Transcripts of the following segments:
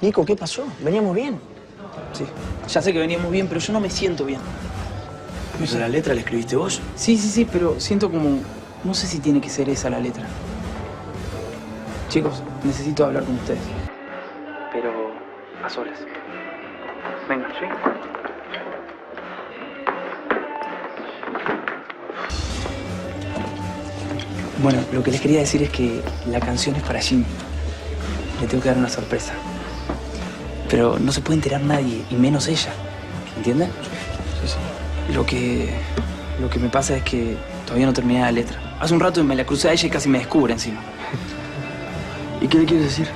Nico, ¿qué pasó? Veníamos bien. Sí, ya sé que veníamos bien, pero yo no me siento bien. ¿Pero la letra la escribiste vos? Sí, pero siento como... No sé si tiene que ser esa la letra. Chicos, necesito hablar con ustedes. Pero a solas. Venga, ¿sí? Bueno, lo que les quería decir es que la canción es para Jimmy. Le tengo que dar una sorpresa. Pero no se puede enterar nadie, y menos ella. ¿Entienden? Sí, sí. Lo que me pasa es que todavía no terminé la letra. Hace un rato me la crucé a ella y casi me descubre encima. ¿Y qué le quieres decir?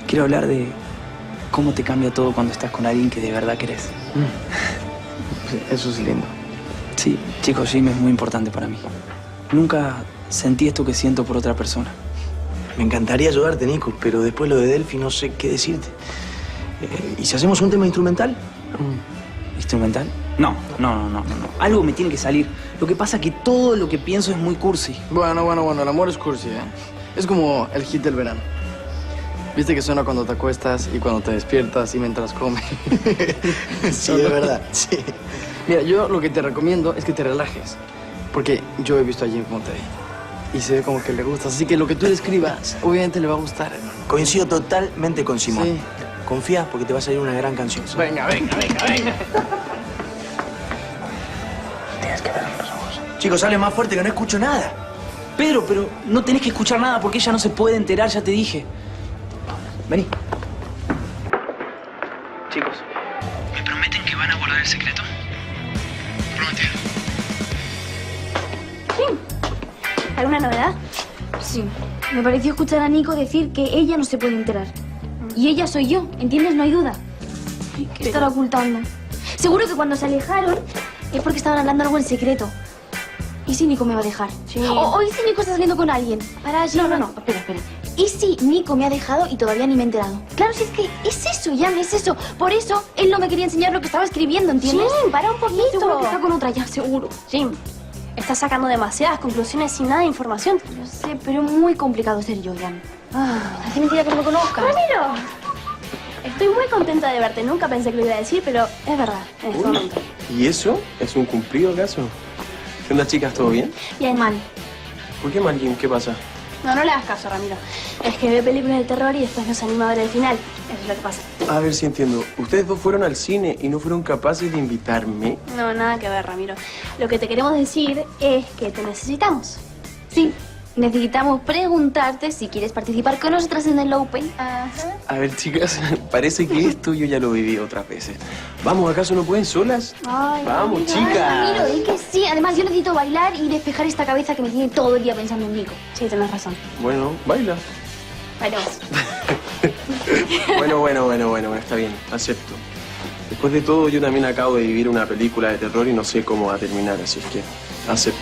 Quiero hablar de cómo te cambia todo cuando estás con alguien que de verdad querés. Sí, eso es lindo. Sí, chicos, Jimmy es muy importante para mí. Nunca sentí esto que siento por otra persona. Me encantaría ayudarte, Nico, pero después lo de Delphi no sé qué decirte. ¿Y si hacemos un tema instrumental? ¿Instrumental? No. Algo me tiene que salir. Lo que pasa es que todo lo que pienso es muy cursi. Bueno, el amor es cursi, ¿eh? Es como el hit del verano. ¿Viste que suena cuando te acuestas y cuando te despiertas y mientras comes? Sí, es verdad, sí. Mira, yo lo que te recomiendo es que te relajes. Porque yo he visto a Jim como te vi. Y se ve como que le gustas. Así que lo que tú le escribas, obviamente le va a gustar, hermano. Coincido totalmente con Simón. Sí. Confía porque te va a salir una gran canción. ¿Sí? Venga. Tienes que ver los ojos. Chicos, sale más fuerte que no escucho nada. Pero no tenés que escuchar nada porque ella no se puede enterar, ya te dije. Vení. Chicos, ¿me prometen que van a guardar el secreto? Prometido. ¿Alguna novedad? Sí. Me pareció escuchar a Nico decir que ella no se puede enterar. Y ella soy yo, ¿entiendes? No hay duda. ¿Qué estará ocultando? Seguro que cuando se alejaron es porque estaban hablando algo en secreto. ¿Y si Nico me va a dejar? Sí. ¿O y si Nico está saliendo con alguien? No. Espera. ¿Y si Nico me ha dejado y todavía ni me he enterado? Claro, si es que es eso, Jan, es eso. Por eso él no me quería enseñar lo que estaba escribiendo, ¿entiendes? Jim, para un poquito. Seguro que está con otra ya, seguro. Jim, estás sacando demasiadas conclusiones sin nada de información. Yo sé, pero es muy complicado ser yo, Jan. Hace mentira que no me conozcas. ¡Ramiro! Estoy muy contenta de verte. Nunca pensé que lo iba a decir, pero es verdad, en este momento. ¿Y eso? ¿Es un cumplido acaso? ¿Qué onda, chicas? ¿Todo bien? Bien, mal. ¿Por qué mal, Jim? ¿Qué pasa? No le hagas caso, Ramiro. Es que ve películas de terror y después no se anima a ver el final. Eso es lo que pasa. A ver si entiendo. ¿Ustedes dos fueron al cine y no fueron capaces de invitarme? No, nada que ver, Ramiro. Lo que te queremos decir es que te necesitamos. Sí, necesitamos preguntarte si quieres participar con nosotras en el Open. Ajá. A ver, chicas, parece que esto yo ya lo viví otras veces. ¿Vamos, acaso no pueden solas? Ay, ¡Vamos, Ramiro. Ramiro, chicas! di que sí. Además, yo necesito bailar y despejar esta cabeza que me tiene todo el día pensando en Nico. Sí, tenés razón. Bueno, baila. Bailemos. Bueno, está bien, acepto. Después de todo, yo también acabo de vivir una película de terror y no sé cómo va a terminar, así es que acepto.